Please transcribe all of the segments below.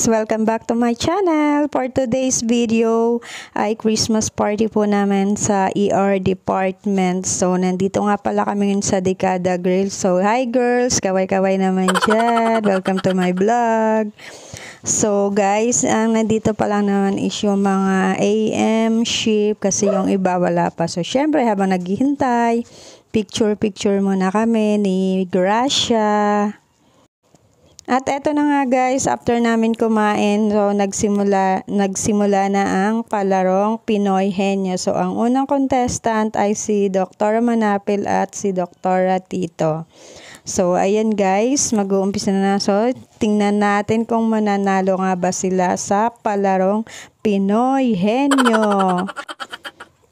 guys! Welcome back to my channel. For today's video ay Christmas party po namin sa ER department. So, nandito nga pala kami ngayon sa Dekada Grill. So, hi girls! Kaway-kaway naman dyan. Welcome to my vlog. So, guys, ang nandito pa lang naman is yung mga AM shift kasi yung iba wala pa. So, syempre habang naghihintay, picture muna kami ni Gracia. At eto na nga guys, after namin kumain, so nagsimula na ang palarong Pinoy Henyo. So ang unang contestant ay si Dr. Manapil at si Dr. Tito. So ayan guys, mag-uumpisa na. So tingnan natin kung mananalo nga ba sila sa palarong Pinoy Henyo.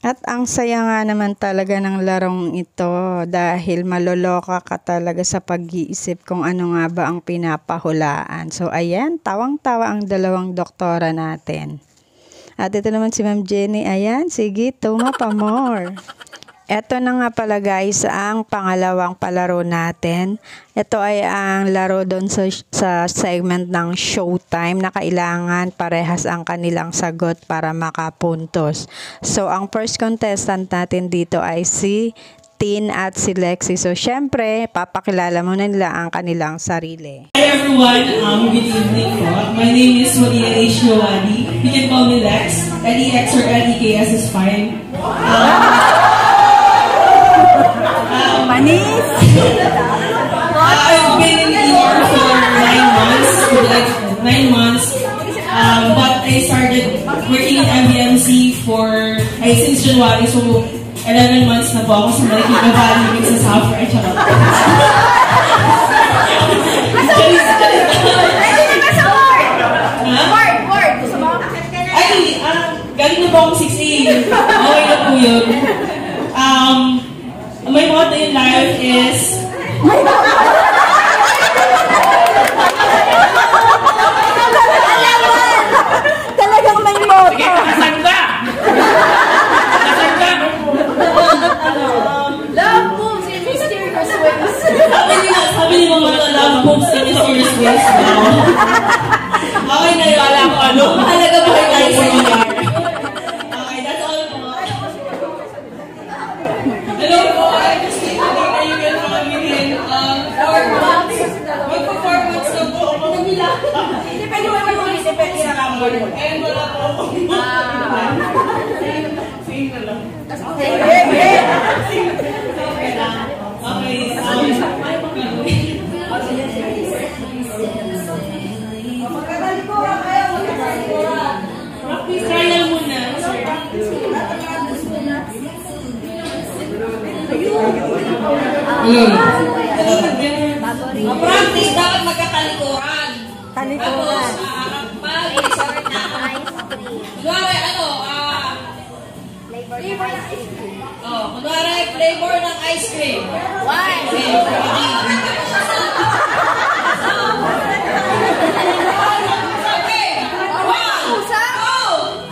At ang saya nga naman talaga ng larong ito dahil maloloka ka talaga sa pag-iisip kung ano nga ba ang pinapahulaan. So ayan, tawang-tawa ang dalawang doktora natin. At ito naman si Ma'am Jenny, ayan, sige, tuma pa more. Ito na nga pala guys ang pangalawang palaro natin. Ito ay ang laro doon sa segment ng Showtime na kailangan parehas ang kanilang sagot para makapuntos. So ang first contestant natin dito ay si Tin at si Lexi. So syempre, papakilala muna nila ang kanilang sarili. Hi everyone, good evening po. My name is Maria H. Noadi. You can call me Lex. L-E-X or L-E-K-S is fine. Manis! I've been in ER for 9 months, but I started working in MBMC since January, so 11 months na po ako sa Marikina Valley sa South Right. Galing na po akong 6A. Okay na po yun. My motto in life is Talagang may motto. sige, kasanda! Love moves in mysterious ways. Sabi ni Mama na love moves in mysterious ways. Okay, naiwala ko ano. Mahalaga ba kayo tayo sa ER? Okay, that's all po. Hello po, I just need to know you can pamilin 4 months. Magpa 4 months na po. Depende mo yung depende sa number. And wala po ako. Same na lang. Okay, practice trial muna. Practice dapat magkatalikuran. Talikuran. Tapos, flavor ng ice cream. Kunwari, Flavor ng ice cream. kunwari, flavor ng ice cream. Why? Okay, 1, 2,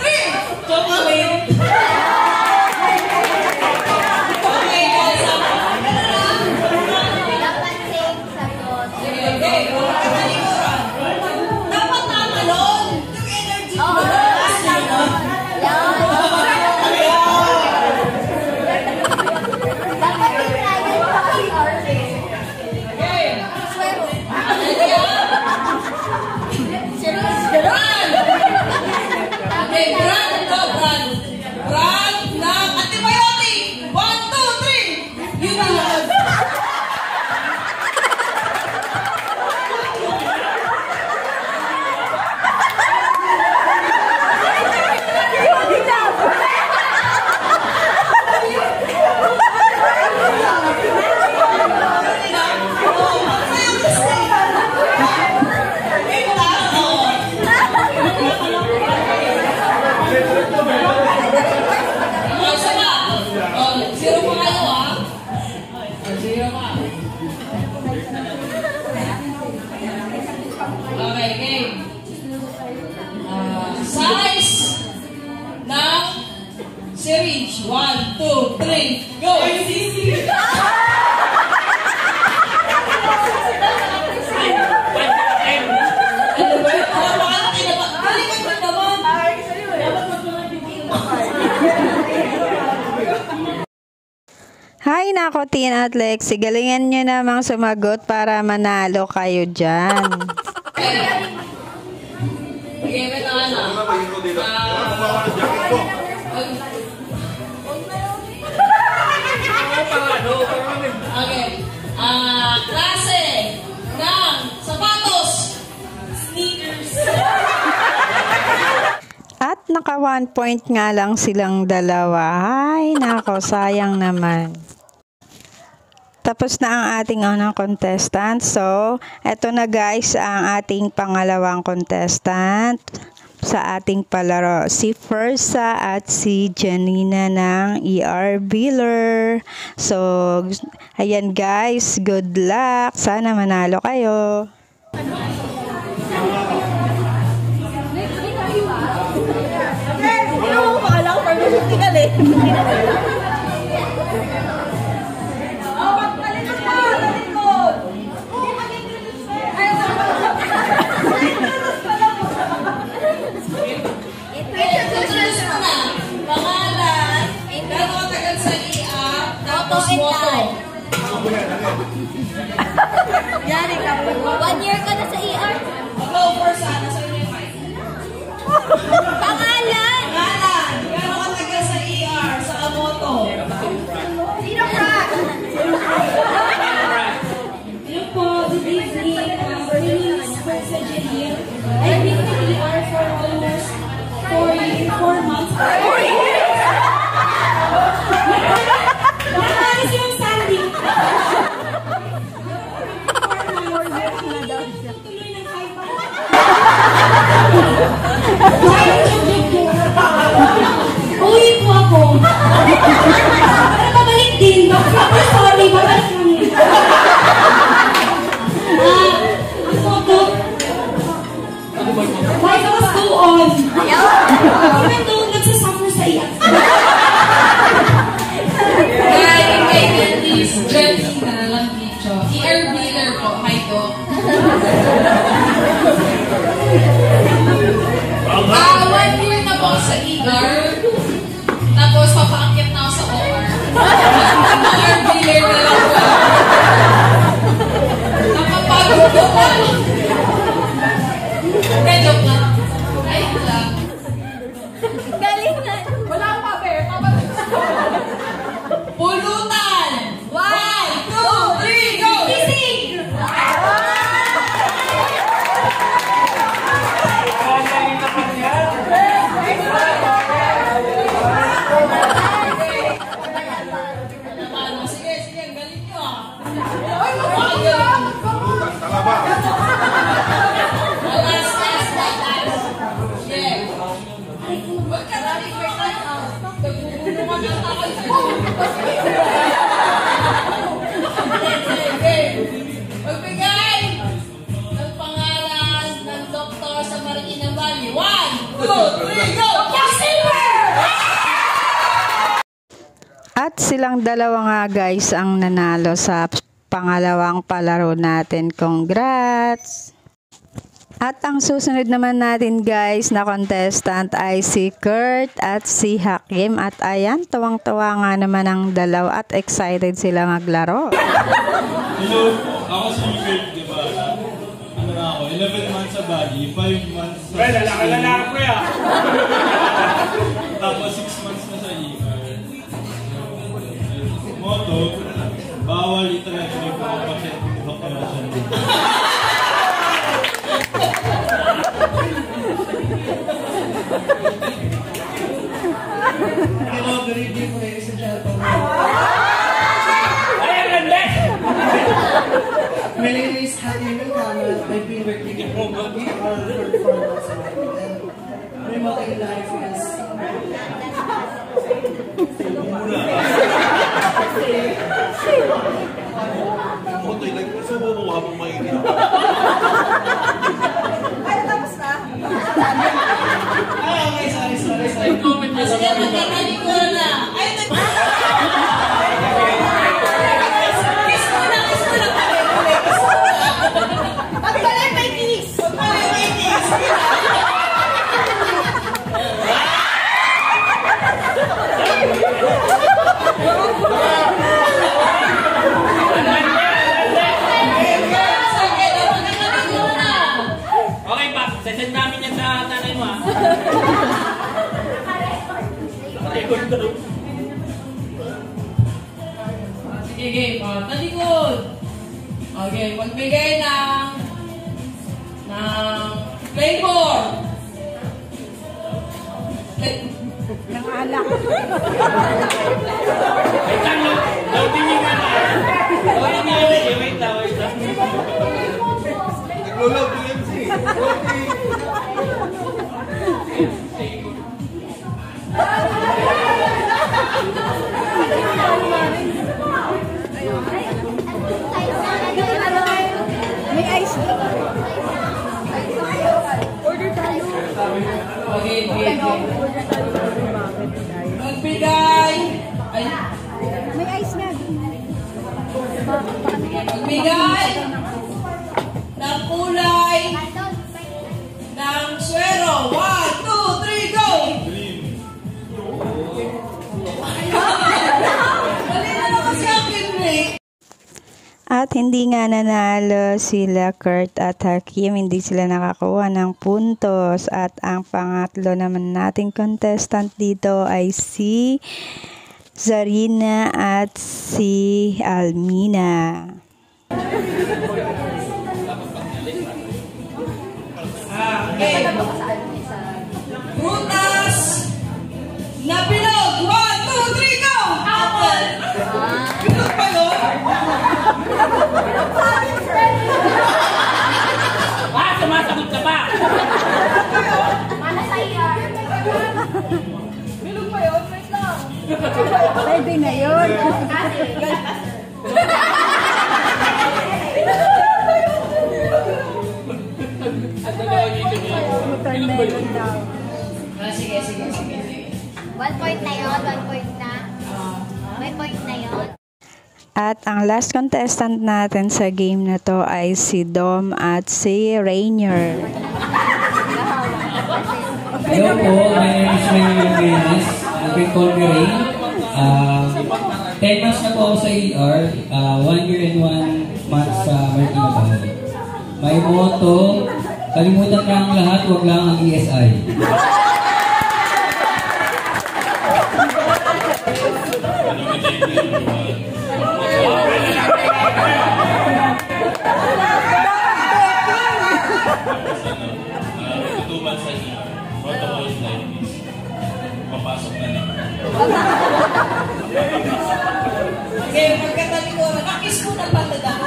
3. Chocolate. Dapat same sagot. Okay, dapat natalon. Yung energy mo. Dapat may trial pa kayo. Swero. Okay, brand ito, brand. Brand ng antibiotic. 1, 2, 3. Yun na lang. Zero pa kayo, ha? Zero pa. Okay, game. Size ng syringe. 1, 2, 3, go! Ano ba? Hay nako, Tin at Lexi, galingan nyo namang sumagot para manalo kayo dyan. Okay, wait na na. Okay. Klase ng sapatos. Sneakers. At naka 1 point nga lang silang dalawa. Ay nako, sayang naman. Tapos na ang ating unang contestant. So, eto na guys ang ating pangalawang contestant sa ating palaro. Si Fersa at si Janina ng ER Biller. So, ayan guys, good luck. Sana manalo kayo. Ano mo pakalaw? Permission ka eh. Pangalan, gano'ng katagal sa ER, tapos moto. Yari ka. 1 year ka na sa ER. Ako, Fersa, nasa inyo yung mic. Pangalan! Pangalan, gano'ng katagal sa ER, sa moto. Sino ka? Hello po, good evening. My name is Fersa Janine. I've been in ER for almost 4 months. 4 years? Nakalis yung Sandy. 4 months. Tuloy ng 5 months. Uwi po ako. Para babalik din. Sorry, babalik kami. Ang photo. Why was go on? Even though nagsasuffer sa iyak. Kay Dennis, Jenny na lang dito. ER Biller po, hi po. 1 year na po sa ER. Tapos papaakit na ako sa OR. ER Biller na lang po. Napapagod po po. Okay, joke lang. Ayun lang. Galing na. Wala pa, Bear. Pulutan! 1, 2, 3, go! Kisig! Sige, sige, galing nyo ah. Yeah. Huwag ka namin kwektan ah. Nagbubulungan ng takal sa'yo. Magbigay ng pangalan ng doktor sa Marikina Valley. 1, 2, 3, go! Jack Silver! At silang dalawa nga guys ang nanalo sa pangalawang palaro natin. Congrats! At ang susunod naman natin guys na contestant ay si Kurt at si Hakim. At ayan, tuwang-tuwa nga naman ang dalawa at excited sila maglaro. Hello, ako si Kurt, di ba? Ano na ako, 11 months sa Bali, 5 months sa... Well, lalaki ko yan! Tapos 6 months na sa ER. Moto, bawal iterasyon yung mga pasyente ng operasyon. Hello, good evening ladies and gentlemen. My name is Hakim Kamal. I've been working in ER for 4 months now. And my motto in life is... Motoy, gusto mo habang mainit Okay, game. Talikod. Okay, magbigay ng flavor. Ng alak. Wait lang, tingin nga na. Wait lang. Naglulog yung MC. May ice. Order tayo. Okay. Magbigay. Ay. May ice nga. Magbigay ng kulay ng swero. 1, 2, 3, go! Dali na lang kasi akin, Rick. At hindi nga nanalo sila Kurt at Hakim, hindi sila nakakuha ng puntos. At ang pangatlo naman nating contestant dito ay si Zarina at si Almina. Okay. Prutas na bilog. 1, 2, 3, go! Apple! Bilog pa yun? Sumasagot ka pa! Bilog pa yun? Wait lang. Pwede na yun. Watermelon daw. Sige. 1 point na yun, 1 point na. May point na yun. At ang last contestant natin sa game na to ay si Dom at si Rainier. Hello po, my name is Rainier Venus. You can call me Rain. 10 months na po ako sa ER. 1 year and 1 month sa Marikina Valley. My motto, kalimutan ka ang lahat, huwag lang ang ESI. Tutupan sa ER. Protocol is like this. Papasok na naman. Okay, pagkatalikod. Nakis mo na pala daw.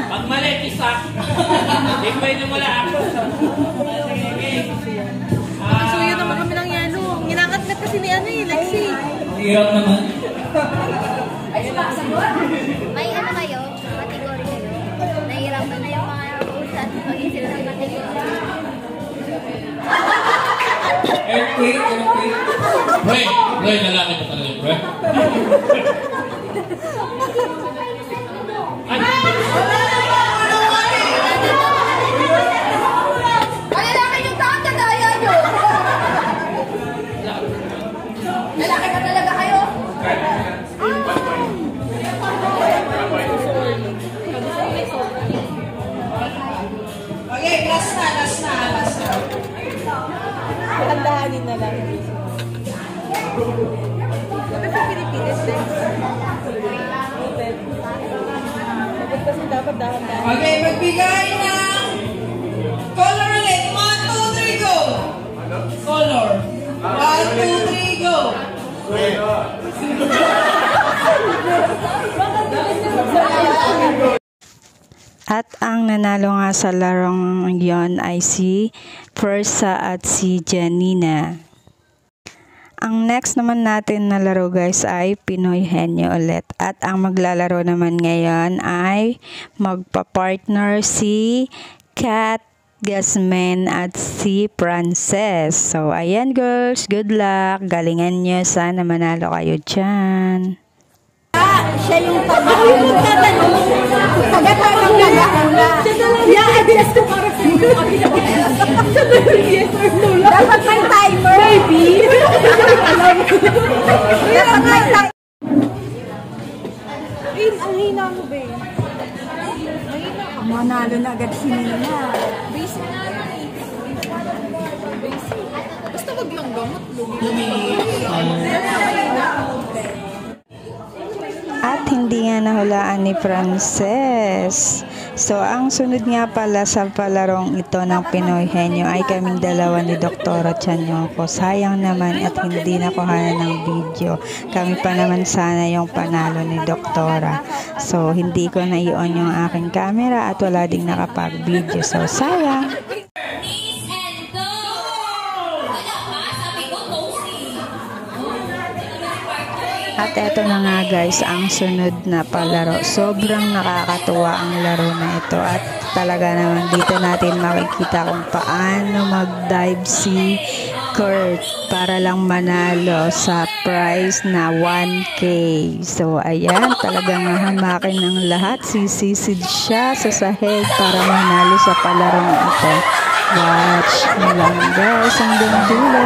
Pag mali, kisak. Tingway na mula ako. Sige. Suyo naman kami ng yano. Ginangat-ngat kasi ni Lexi. Hirap naman. May ano kayo? Kategory kayo? Nahihirapan na yung mga usan pag-isip ng kategory. Earthquake. Bray, lalaki pa talaga, bray. Ay, lalaki yung taon, kagaya nyo. Lalaki pa talaga kayo. Okay, last na. Tandahanin na lang. Dapat sa Pilipinas din. Kasi dapat dahan-dahan. Okay, magbigay ng color ulit. 1, 2, 3, go! Color. 1, 2, 3, go! At ang nanalo nga sa larong yon ay si Persa at si Janina. Ang next naman natin na laro guys ay Pinoy Henyo ulit. At ang maglalaro naman ngayon ay magpa-partner si Kat, Gasmen at si Frances. So ayan girls, good luck. Galingan nyo, sana manalo kayo dyan. Siya yung taga-ano. Taga-tanong taga-una. I-adjust ko para sa inyo. Yes or no lang. Dapat may timer. Maybe. Dapat may timer. Ang hina mo, babe. Manalo na agad si Nina. Basic na lang eh. Basic. Basta wag lang gamot. At hindi hindi nga nahulaan ni Frances. So, ang sunod nga pala sa palarong ito ng Pinoy Henyo ay kaming dalawa ni Doktora Chanyoko. Sayang naman at hindi nakuha ng video. Kami pa naman sana yung panalo ni Doktora. So, hindi ko na i-on yung aking camera at wala ding nakapag-video. So, sayang. At eto na nga guys, ang sunod na palaro. Sobrang nakakatuwa ang laro na ito. At talaga naman dito natin makikita kung paano mag-dive si Kurt para lang manalo sa prize na 1K. So ayan, talagang hamakin ng lahat. Sisisid siya sa sahig para manalo sa palarong ito. Watch mo lang guys, hanggang dulo.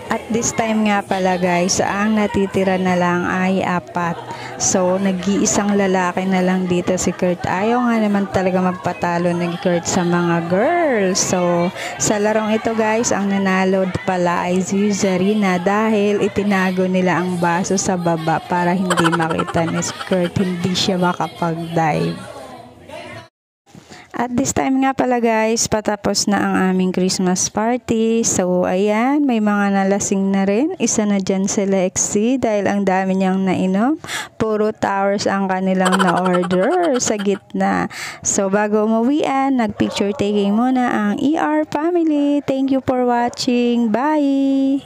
At this time nga pala guys, ang natitira na lang ay 4. So, nag-iisang lalaki na lang dito si Kurt. Ayaw nga naman talaga magpatalo ni Kurt sa mga girls. So, sa larong ito guys, ang nanalo pala ay si Zarina dahil itinago nila ang baso sa baba para hindi makita ni Kurt. Hindi siya makapag-dive. At this time nga pala guys, patapos na ang aming Christmas party. So ayan, may mga nalasing na rin. Isa na dyan si Lexi dahil ang dami niyang nainom. Puro towers ang kanilang na-order sa gitna. So bago umuwian, nag-picture taking muna ang ER family. Thank you for watching. Bye!